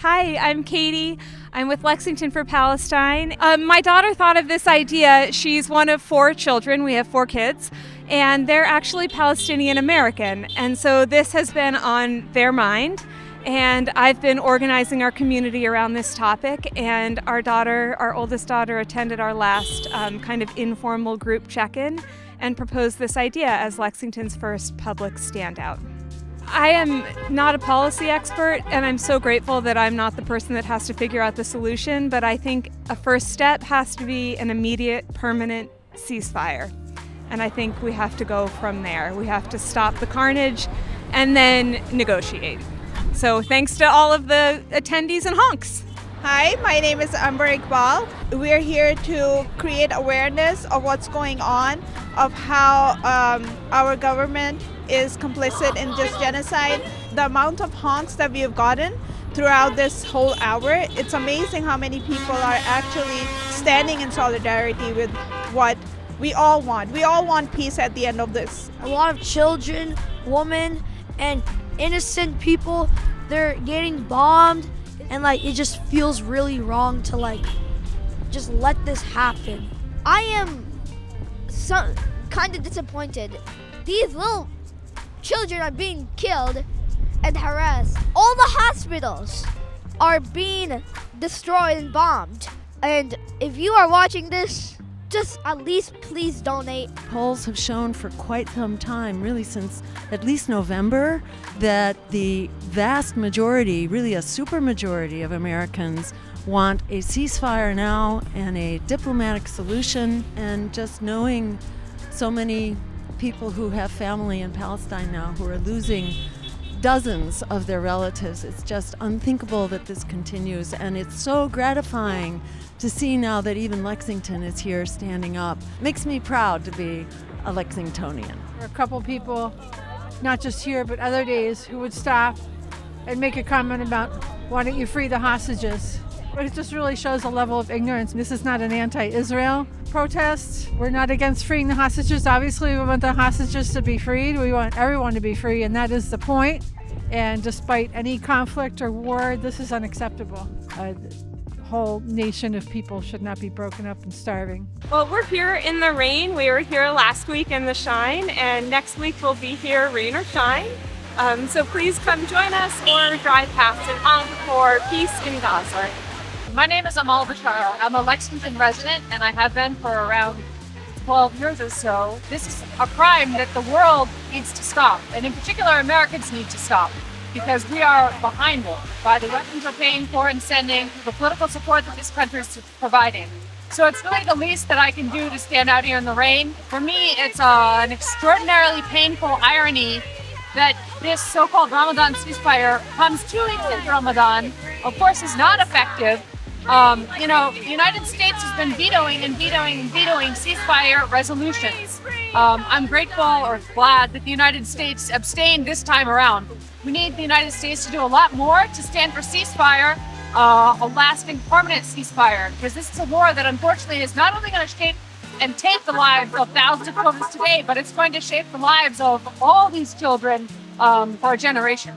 Hi, I'm Katie. I'm with Lexington for Palestine. My daughter thought of this idea. She's one of 4 children. We have 4 kids, and they're actually Palestinian American. And so this has been on their mind. And I've been organizing our community around this topic. And our oldest daughter, attended our last kind of informal group check-in and proposed this idea as Lexington's first public standout. I am not a policy expert, and I'm so grateful that I'm not the person that has to figure out the solution, but I think a first step has to be an immediate, permanent ceasefire. And I think we have to go from there. We have to stop the carnage and then negotiate. So thanks to all of the attendees and honks. Hi, my name is Amber Iqbal. We're here to create awareness of what's going on, of how our government is complicit in this genocide. The amount of honks that we have gotten throughout this whole hour, it's amazing how many people are actually standing in solidarity with what we all want. We all want peace at the end of this. A lot of children, women, and innocent people, they're getting bombed, and it just feels really wrong to just let this happen. I am kind of disappointed. These little children are being killed and harassed. All the hospitals are being destroyed and bombed. And if you are watching this, just at least please donate. Polls have shown for quite some time, really since at least November, that the vast majority, really a supermajority of Americans want a ceasefire now and a diplomatic solution. And just knowing so many people who have family in Palestine now who are losing dozens of their relatives, it's just unthinkable that this continues. And it's so gratifying to see now that even Lexington is here standing up. Makes me proud to be a Lexingtonian. There are a couple people, not just here but other days, who would stop and make a comment about, why don't you free the hostages? It just really shows a level of ignorance. This is not an anti-Israel protest. We're not against freeing the hostages. Obviously, we want the hostages to be freed. We want everyone to be free, and that is the point. And despite any conflict or war, this is unacceptable. A whole nation of people should not be broken up and starving. Well, we're here in the rain. We were here last week in the shine, and next week we'll be here, rain or shine. So please come join us or drive past and honk for peace in Gaza. My name is Amal Bashar. I'm a Lexington resident, and I have been for around 12 years or so. This is a crime that the world needs to stop, and in particular Americans need to stop, because we are behind it by the weapons we're paying for and sending, the political support that this country is providing. So it's really the least that I can do to stand out here in the rain. For me, it's an extraordinarily painful irony that this so-called Ramadan ceasefire comes 2 weeks into Ramadan, of course is not effective. The United States has been vetoing ceasefire resolutions. I'm grateful or glad that the United States abstained this time around. We need the United States to do a lot more to stand for ceasefire, a lasting, permanent ceasefire, because this is a war that unfortunately is not only going to shape and take the lives of thousands of children today, but it's going to shape the lives of all these children for a generation.